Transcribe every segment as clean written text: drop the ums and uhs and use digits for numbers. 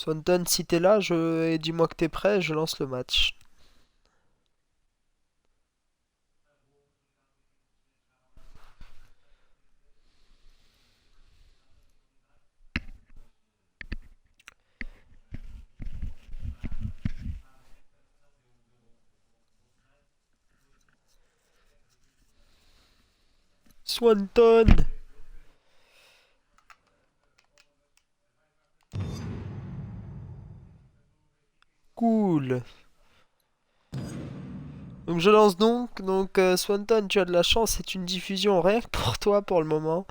Swanton, si t'es là, et dis-moi que t'es prêt, je lance le match. Swanton! Cool. Donc je lance donc Swanton, tu as de la chance, c'est une diffusion rien que pour toi pour le moment.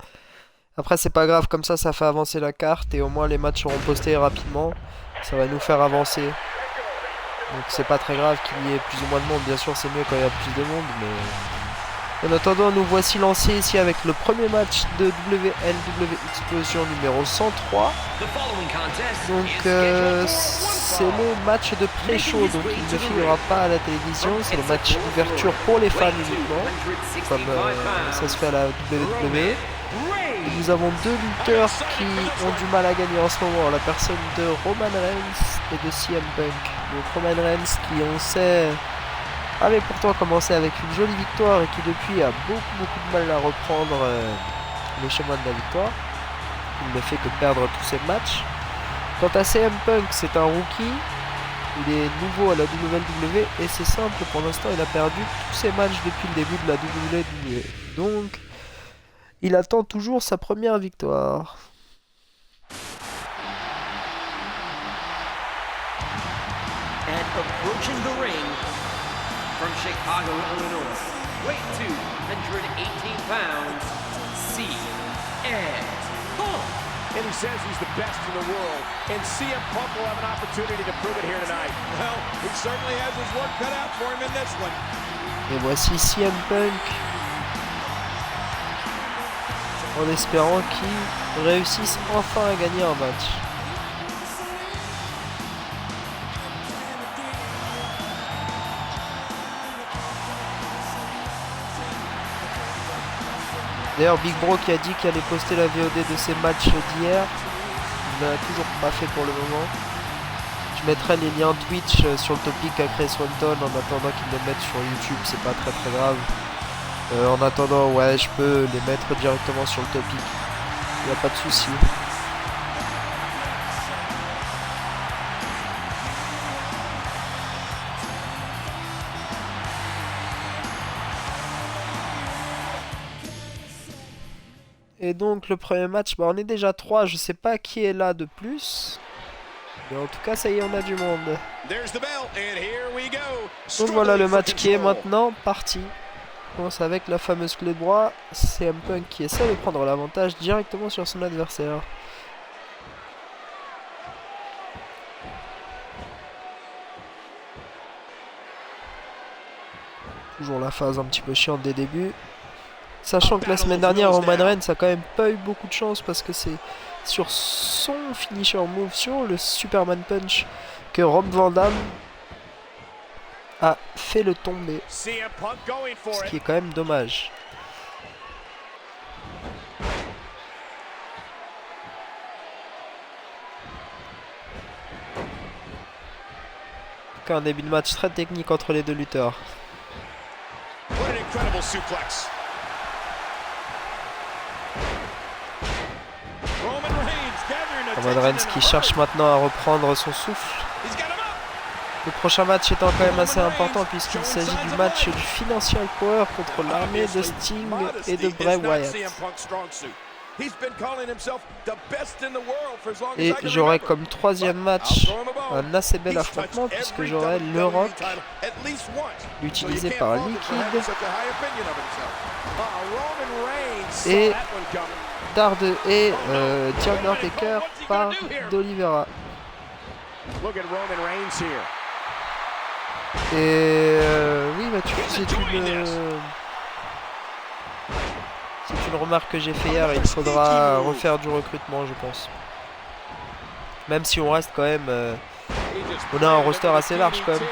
Après c'est pas grave, comme ça fait avancer la carte et au moins les matchs seront postés rapidement. Ça va nous faire avancer. Donc c'est pas très grave qu'il y ait plus ou moins de monde, bien sûr c'est mieux quand il y a plus de monde, mais... En attendant, nous voici lancés ici avec le premier match de WLW Explosion numéro 103. Donc c'est le match de pré-show, donc il ne figurera pas à la télévision. C'est le match d'ouverture pour les fans uniquement, comme ça se fait à la WWE. Nous avons deux lutteurs qui ont du mal à gagner en ce moment, la personne de Roman Reigns et de CM Punk. Donc Roman Reigns qui on sait avait pourtant commencé avec une jolie victoire et qui depuis a beaucoup de mal à reprendre le chemin de la victoire. Il ne fait que perdre tous ses matchs. Quant à CM Punk, c'est un rookie. Il est nouveau à la WWE et c'est simple, pour l'instant il a perdu tous ses matchs depuis le début de la WWE. Donc il attend toujours sa première victoire. And approaching the ring from Chicago, Illinois, weight 218 pounds, CM Punk. And he says he's the best in the world. And CM Punk will have an opportunity to prove it here tonight. Well, he certainly has his work cut out for him in this one. Et voici CM Punk, en espérant qu'il réussisse enfin à gagner un match. D'ailleurs, Big Bro qui a dit qu'il allait poster la VOD de ses matchs d'hier, il ne l'a toujours pas fait pour le moment. Je mettrai les liens Twitch sur le topic à créer Swanton en attendant qu'ils les mettent sur YouTube, c'est pas très grave. En attendant, ouais, je peux les mettre directement sur le topic, il n'y a pas de souci. Et donc le premier match, bah on est déjà 3, je sais pas qui est là de plus. Mais en tout cas ça y est, on a du monde. Donc voilà le match qui est maintenant parti. On commence avec la fameuse clé de bras. CM Punk qui essaie de prendre l'avantage directement sur son adversaire. Toujours la phase un petit peu chiante des débuts. Sachant que la semaine dernière, Roman Reigns a quand même pas eu beaucoup de chance parce que c'est sur son finisher move, sur le Superman Punch, que Rob Van Dam a fait le tomber. Ce qui est quand même dommage. Un début de match très technique entre les deux lutteurs. Roman Reigns qui cherche maintenant à reprendre son souffle. Le prochain match étant quand même assez important puisqu'il s'agit du match du Financial Power contre l'armée de Sting et de Bray Wyatt. Et j'aurai comme troisième match un assez bel affrontement puisque j'aurai le Rock utilisé par Liquid et The Undertaker par d'Oliveira. Et oui, bah c'est une remarque que j'ai fait hier. Il faudra refaire du recrutement, je pense. Même si on reste quand même, on a un roster assez large quand même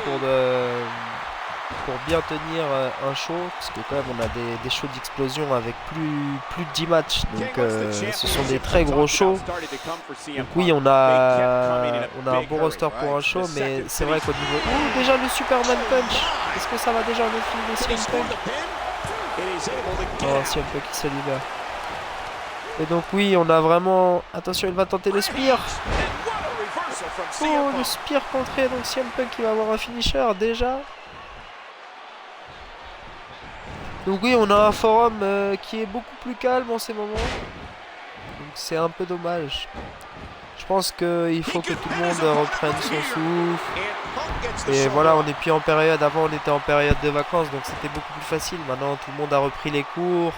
pour bien tenir un show, parce que quand même on a des shows d'explosion avec plus de 10 matchs, donc ce sont des très gros shows. Donc oui, on a un bon roster pour un show, mais c'est vrai qu'au niveau... Oh, déjà le Superman Punch. Est-ce que ça va déjà le film de CM Punk? Oh, CM Punk qui se libère. Et donc oui, on a vraiment... Attention, il va tenter le spear. Oh, le spear contré, donc CM Punk qui va avoir un finisher déjà. Donc oui, on a un forum qui est beaucoup plus calme en ces moments. Donc c'est un peu dommage. Je pense qu'il faut que tout le monde reprenne son souffle. Et voilà, on n'est plus en période... Avant, on était en période de vacances, donc c'était beaucoup plus facile. Maintenant, tout le monde a repris les cours.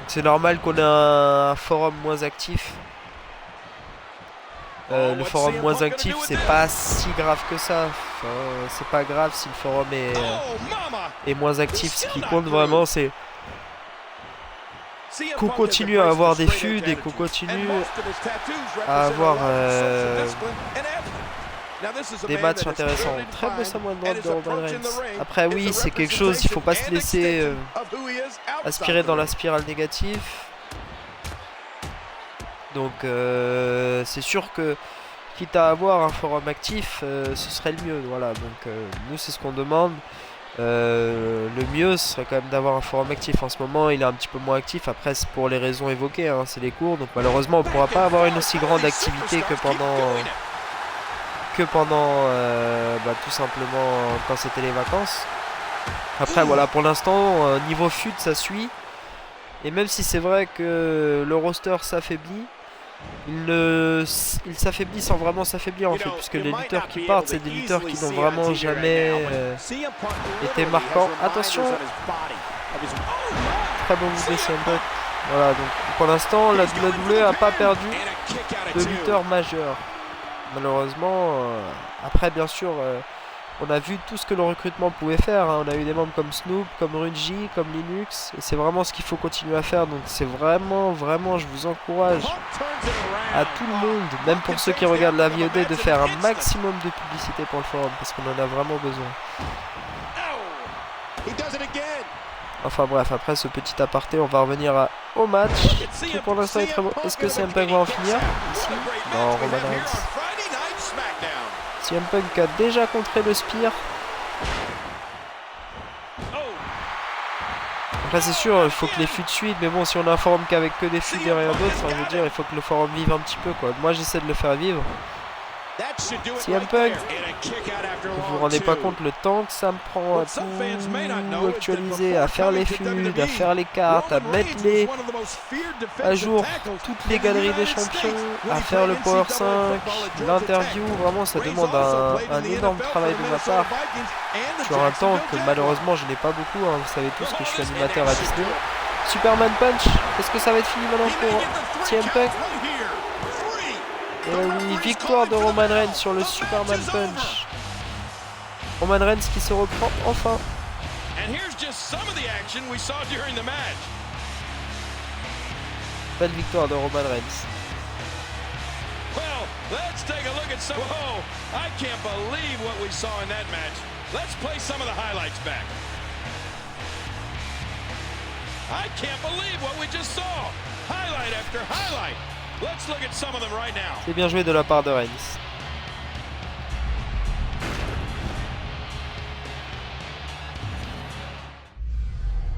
C'est normal qu'on ait un forum moins actif. Le forum moins actif, c'est pas si grave que ça. Enfin, c'est pas grave si le forum est moins actif. Ce qui compte vraiment, c'est qu'on continue à avoir des feuds et qu'on continue à avoir des matchs intéressants. Très beau Samoan Drop de Roman Reigns. Après oui, c'est quelque chose, il faut pas se laisser aspirer dans la spirale négative. Donc c'est sûr que quitte à avoir un forum actif, ce serait le mieux. Voilà, donc nous c'est ce qu'on demande. Le mieux ce serait quand même d'avoir un forum actif. En ce moment il est un petit peu moins actif. Après c'est pour les raisons évoquées, hein, c'est les cours. Donc malheureusement on ne pourra pas avoir une aussi grande activité que pendant tout simplement quand c'était les vacances. Après voilà, pour l'instant niveau FUT ça suit. Et même si c'est vrai que le roster s'affaiblit, il s'affaiblit sans vraiment s'affaiblir en fait, puisque les lutteurs qui partent, c'est des lutteurs qui n'ont vraiment jamais été marquants. Attention, très bon move de CM Punk. Voilà, donc pour l'instant, la WWE n'a pas perdu de lutteur majeur. Malheureusement, après bien sûr, on a vu tout ce que le recrutement pouvait faire. Hein. On a eu des membres comme Snoop, comme Runji, comme Linux. Et c'est vraiment ce qu'il faut continuer à faire. Donc c'est vraiment, je vous encourage à tout le monde, même pour ceux qui regardent la VOD, de faire un maximum de publicité pour le forum. Parce qu'on en a vraiment besoin. Enfin bref, après ce petit aparté, on va revenir au match. Qui pour l'instant est très beau. Est-ce que CM Punk va en finir ici? Non, Roman Reigns. CM Punk a déjà contré le spear. Après c'est sûr, il faut que les feuds suivent, mais bon, si on a un forum qu'avec que des feuds derrière d'autres, ça veut dire il faut que le forum vive un petit peu quoi. Moi j'essaie de le faire vivre. CM Punk, vous vous rendez pas compte le temps que ça me prend à tout actualiser, à faire les feuds, à faire les cartes, à mettre à jour toutes les galeries des champions, à faire le Power 5, l'interview. Vraiment ça demande un énorme travail de ma part sur un temps que malheureusement je n'ai pas beaucoup, hein. Vous savez tous que je suis animateur à Disney. Superman Punch, est-ce que ça va être fini maintenant pour CM Punk? Et oui, victoire de Roman Reigns sur le Superman Punch. Roman Reigns qui se reprend enfin. Belle victoire de Roman Reigns. Well, let's take a look at some... Whoa, I can't believe what we saw in that match. Let's play some of the highlights back. I can't believe what we just saw. Highlight after highlight. Let's look at some of them right now. C'est bien joué de la part de Reigns.